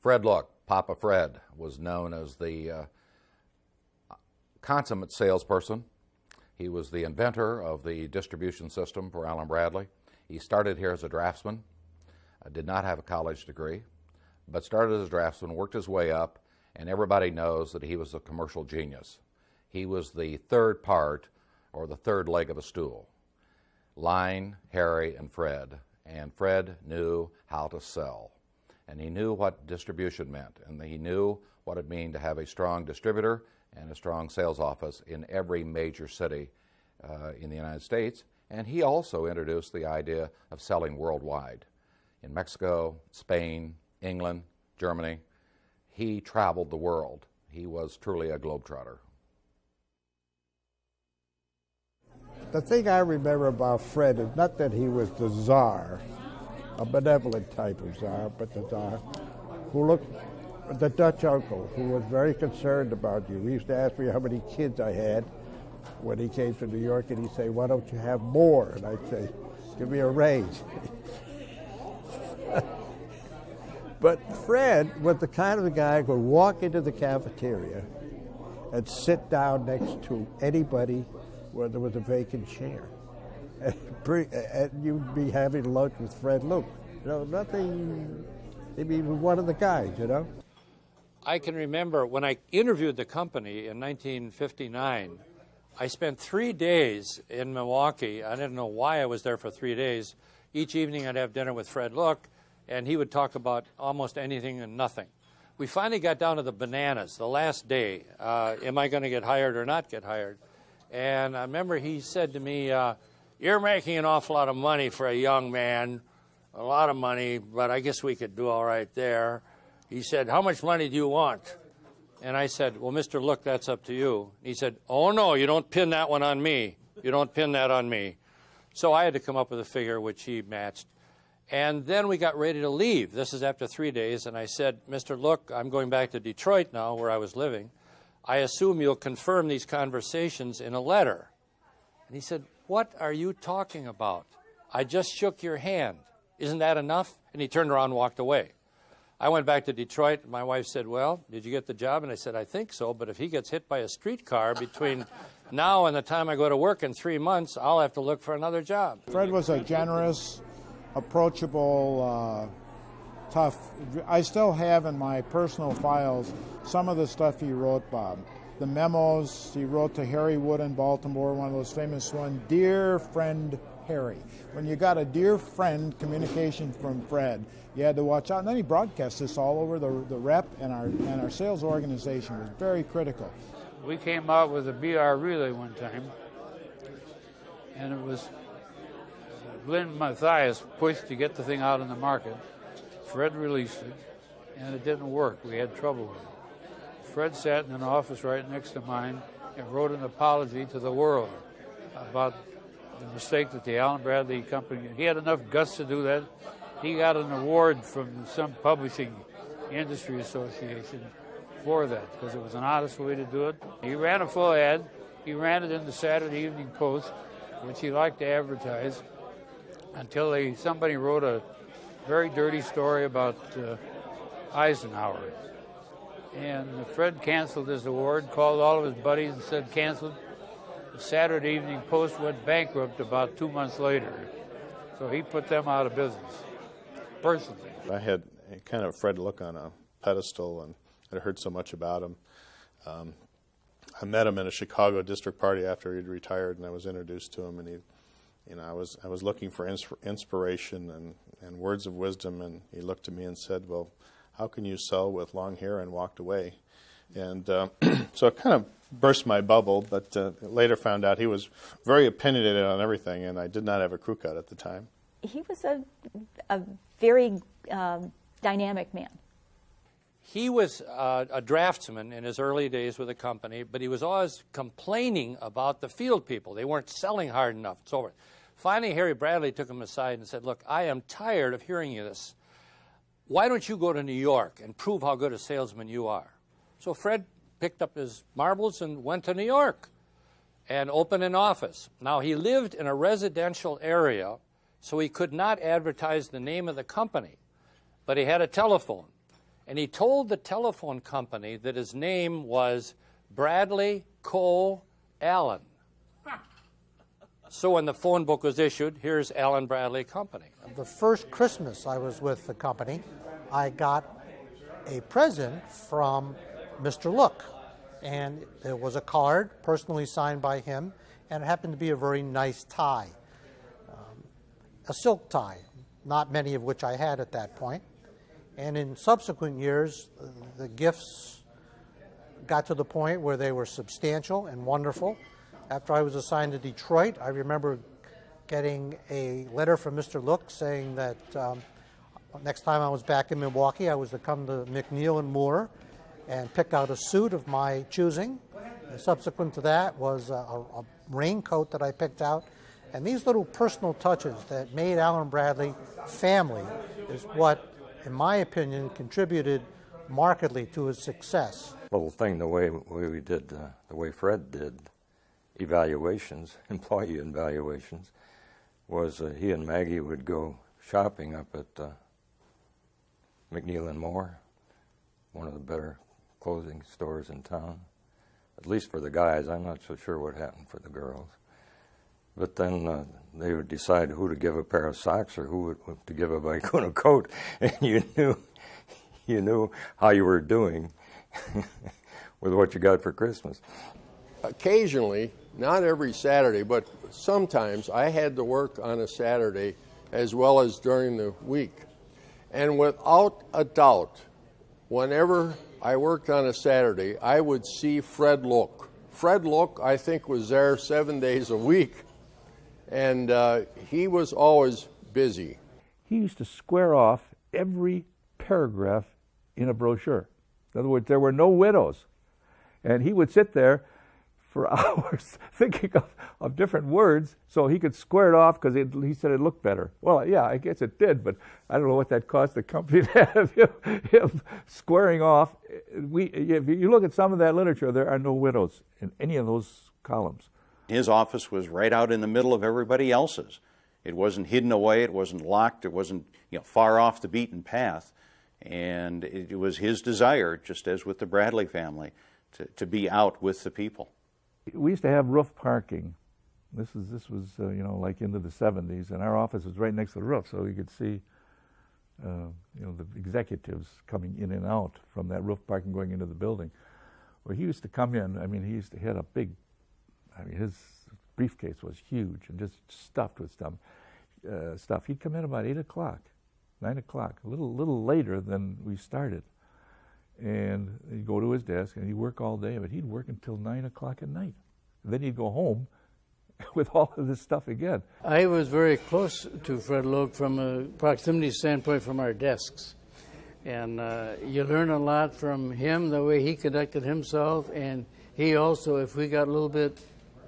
Fred Loock, Papa Fred, was known as the consummate salesperson. He was the inventor of the distribution system for Allen-Bradley. He started here as a draftsman, did not have a college degree, but started as a draftsman, worked his way up, and everybody knows that he was a commercial genius. He was the third part, or the third leg of a stool. Line, Harry, and Fred. And Fred knew how to sell. And he knew what distribution meant, and he knew what it meant to have a strong distributor and a strong sales office in every major city in the United States. And he also introduced the idea of selling worldwide. In Mexico, Spain, England, Germany, he traveled the world. He was truly a globetrotter. The thing I remember about Fred is not that he was the czar, a benevolent type of czar, but the czar who looked, the Dutch uncle, who was very concerned about you. He used to ask me how many kids I had when he came to New York, and he'd say, "Why don't you have more?" And I'd say, "Give me a raise." But Fred was the kind of guy who would walk into the cafeteria and sit down next to anybody where there was a vacant chair. And you'd be having lunch with Fred Loock. You know, nothing, I mean, one of the guys, you know. I can remember when I interviewed the company in 1959, I spent 3 days in Milwaukee. I didn't know why I was there for 3 days. Each evening I'd have dinner with Fred Loock, and he would talk about almost anything and nothing. We finally got down to the bananas, the last day. Am I going to get hired or not get hired? And I remember he said to me, "You're making an awful lot of money for a young man, a lot of money, but I guess we could do all right there." He said, "How much money do you want?" And I said, "Well, Mr. Loock, that's up to you." He said, "Oh, no, you don't pin that one on me. You don't pin that on me." So I had to come up with a figure which he matched. And then we got ready to leave. This is after 3 days, and I said, "Mr. Loock, I'm going back to Detroit now, where I was living. I assume you'll confirm these conversations in a letter." And he said, "What are you talking about? I just shook your hand. Isn't that enough?" And he turned around and walked away. I went back to Detroit. My wife said, "Well, did you get the job?" And I said, "I think so, but if he gets hit by a streetcar between now and the time I go to work in 3 months, I'll have to look for another job." Fred was a generous, approachable, tough. I still have in my personal files some of the stuff he wrote, Bob. The memos he wrote to Harry Wood in Baltimore, one of those famous ones, "Dear friend Harry." When you got a dear friend communication from Fred, you had to watch out. And then he broadcast this all over the rep, and our sales organization was very critical. We came out with a BR relay one time, and it was Lynn Mathias pushed to get the thing out in the market. Fred released it, and it didn't work. We had trouble with it. Fred sat in an office right next to mine and wrote an apology to the world about the mistake that the Allen-Bradley company, he had enough guts to do that. He got an award from some publishing industry association for that, because it was an honest way to do it. He ran a full ad. He ran it in the Saturday Evening Post, which he liked to advertise, until somebody wrote a very dirty story about Eisenhower. And Fred canceled his award, called all of his buddies and said canceled. The Saturday Evening Post went bankrupt about 2 months later. So he put them out of business, personally. I had kind of Fred Loock on a pedestal, and I'd heard so much about him. I met him in a Chicago district party after he'd retired, and I was introduced to him, and I was looking for inspiration and words of wisdom, and he looked at me and said, "Well, how can you sell with long hair?" and walked away. And so it kind of burst my bubble, but later found out he was very opinionated on everything, and I did not have a crew cut at the time. He was a very dynamic man. He was a draftsman in his early days with the company, but he was always complaining about the field people. They weren't selling hard enough and so forth. Finally, Harry Bradley took him aside and said, "Look, I am tired of hearing this. Why don't you go to New York and prove how good a salesman you are?" So Fred picked up his marbles and went to New York and opened an office. Now, he lived in a residential area, so he could not advertise the name of the company, but he had a telephone. And he told the telephone company that his name was Bradley Cole Allen. So when the phone book was issued, here's Allen-Bradley Company. The first Christmas I was with the company, I got a present from Mr. Loock. And it was a card personally signed by him, and it happened to be a very nice tie. A silk tie, not many of which I had at that point. And in subsequent years, the gifts got to the point where they were substantial and wonderful. After I was assigned to Detroit, I remember getting a letter from Mr. Loock saying that next time I was back in Milwaukee, I was to come to McNeil and Moore and pick out a suit of my choosing. And subsequent to that was a raincoat that I picked out. And these little personal touches that made Allen-Bradley family is what, in my opinion, contributed markedly to his success. Little thing, the way we did, the way Fred did evaluations, employee evaluations, was he and Maggie would go shopping up at McNeil and Moore, one of the better clothing stores in town, at least for the guys. I'm not so sure what happened for the girls. But then they would decide who to give a pair of socks or who to give a Vicuna coat, and you knew how you were doing with what you got for Christmas. Occasionally, not every Saturday, but sometimes I had to work on a Saturday as well as during the week. And without a doubt, whenever I worked on a Saturday, I would see Fred Loock. Fred Loock, I think, was there 7 days a week, and he was always busy. He used to square off every paragraph in a brochure. In other words, there were no widows. And he would sit there for hours thinking of different words so he could square it off because he said it looked better. Well, yeah, I guess it did, but I don't know what that cost the company to have him squaring off. If you look at some of that literature, there are no widows in any of those columns. His office was right out in the middle of everybody else's. It wasn't hidden away, it wasn't locked, it wasn't far off the beaten path. And it was his desire, just as with the Bradley family, to be out with the people. We used to have roof parking. This was like into the 70s, and our office was right next to the roof, so you could see the executives coming in and out from that roof parking going into the building. Well, he used to come in. He had a big. His briefcase was huge and just stuffed with stuff. He'd come in about 8 o'clock, 9 o'clock, a little later than we started. And he'd go to his desk and he'd work all day, but he'd work until 9 o'clock at night. And then he'd go home with all of this stuff again. I was very close to Fred Loock from a proximity standpoint from our desks. And you learn a lot from him, the way he conducted himself, and he also, if we got a little bit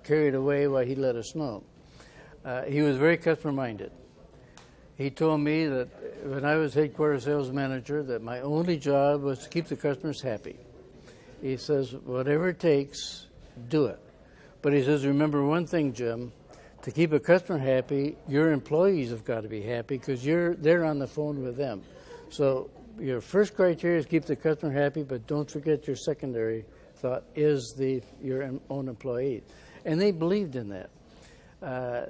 carried away, he let us know. He was very customer-minded. He told me that when I was headquarters sales manager that my only job was to keep the customers happy. He says, whatever it takes, do it. But he says, remember one thing, Jim, to keep a customer happy, your employees have got to be happy because they're on the phone with them. So your first criteria is keep the customer happy, but don't forget your secondary thought is your own employee. And they believed in that.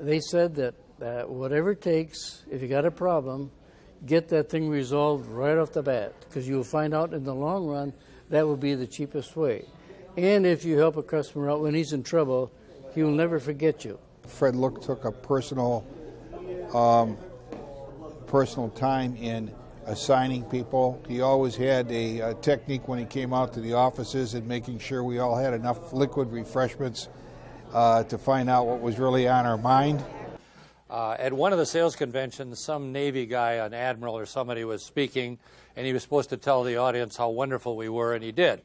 They said that whatever it takes, if you got a problem, get that thing resolved right off the bat, because you'll find out in the long run that will be the cheapest way. And if you help a customer out when he's in trouble, he will never forget you. Fred Loock took a personal time in assigning people. He always had a technique when he came out to the offices and making sure we all had enough liquid refreshments to find out what was really on our mind. At one of the sales conventions, some Navy guy, an admiral or somebody, was speaking, and he was supposed to tell the audience how wonderful we were, and he did.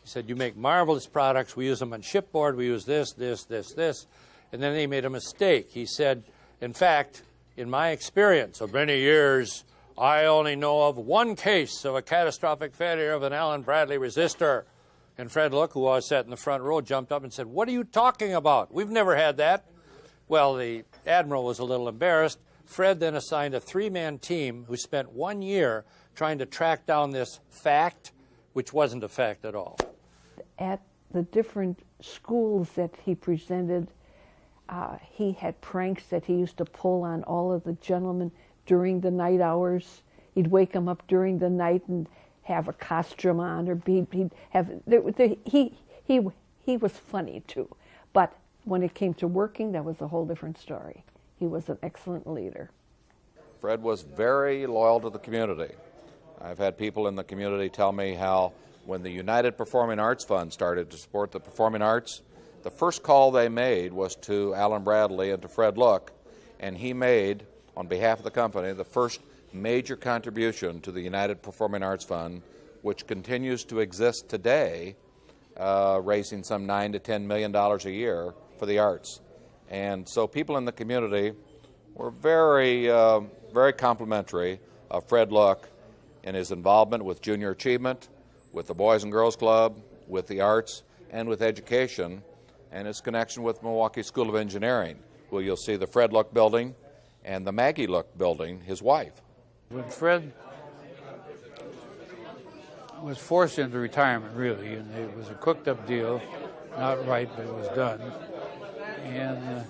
He said, you make marvelous products. We use them on shipboard. We use this. And then he made a mistake. He said, in fact, in my experience of many years, I only know of one case of a catastrophic failure of an Allen-Bradley resistor. And Fred Loock, who always sat in the front row, jumped up and said, what are you talking about? We've never had that. Well, the admiral was a little embarrassed, Fred then assigned a 3-man team who spent 1 year trying to track down this fact, which wasn't a fact at all. At the different schools that he presented, he had pranks that he used to pull on all of the gentlemen during the night hours. He'd wake them up during the night and have a costume on, or he'd have. He was funny too, but when it came to working, that was a whole different story. He was an excellent leader. Fred was very loyal to the community. I've had people in the community tell me how when the United Performing Arts Fund started to support the performing arts, the first call they made was to Allen-Bradley and to Fred Loock, and he made, on behalf of the company, the first major contribution to the United Performing Arts Fund, which continues to exist today, raising some $9 to $10 million a year for the arts. And so people in the community were very, very complimentary of Fred Loock in his involvement with junior achievement, with the Boys and Girls Club, with the arts, and with education, and his connection with Milwaukee School of Engineering, where you'll see the Fred Loock building and the Maggie Loock building, his wife. When Fred was forced into retirement, really, and it was a cooked-up deal, not right, but it was done. And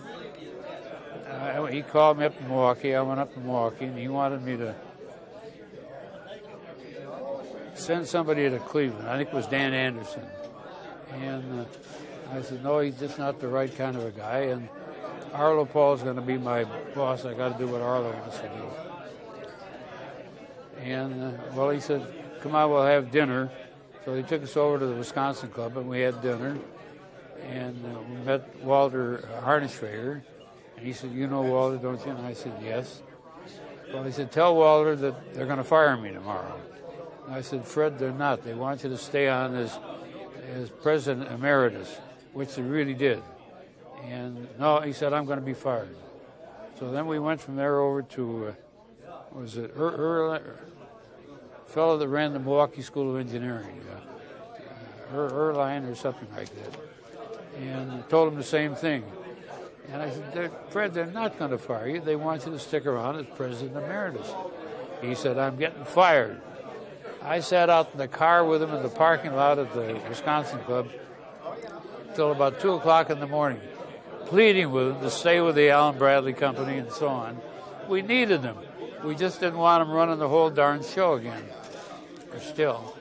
he called me up to Milwaukee. I went up to Milwaukee, and he wanted me to send somebody to Cleveland. I think it was Dan Anderson. And I said, no, he's just not the right kind of a guy. And Arlo Paul's going to be my boss. I got to do what Arlo wants to do. And, well, he said, come on, we'll have dinner. So he took us over to the Wisconsin Club, and we had dinner. And we met Walter Harnischfeger. And he said, you know Walter, don't you? And I said, yes. Well, he said, tell Walter that they're going to fire me tomorrow. And I said, Fred, they're not. They want you to stay on as President Emeritus, which they really did. And no, he said, I'm going to be fired. So then we went from there over to, was it fellow that ran the Milwaukee School of Engineering, Erline or something like that. And told him the same thing. And I said, Fred, they're not going to fire you. They want you to stick around as President Emeritus. He said, I'm getting fired. I sat out in the car with him in the parking lot of the Wisconsin Club till about 2 o'clock in the morning, pleading with him to stay with the Allen-Bradley Company and so on. We needed him. We just didn't want him running the whole darn show again. Or still,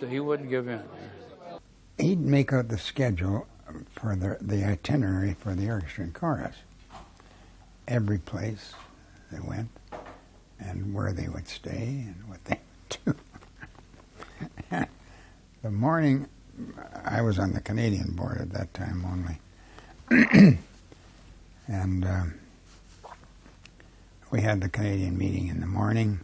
he wouldn't give in. He'd make out the schedule for the itinerary for the orchestra and chorus. Every place they went and where they would stay and what they would do. The morning, I was on the Canadian board at that time only. And we had the Canadian meeting in the morning,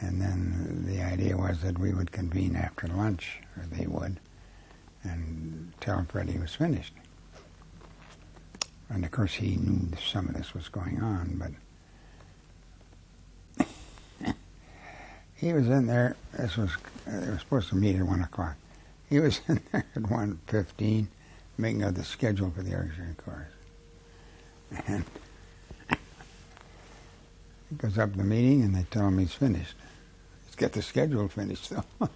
and then the idea was that we would convene after lunch, or they would, and tell Fred he was finished. And of course he knew some of this was going on, but he was in there. They were supposed to meet at 1 o'clock. He was in there at 1:15, making out the schedule for the orchestra and chorus. And he goes up to the meeting, and they tell him he's finished. He's got the schedule finished, though.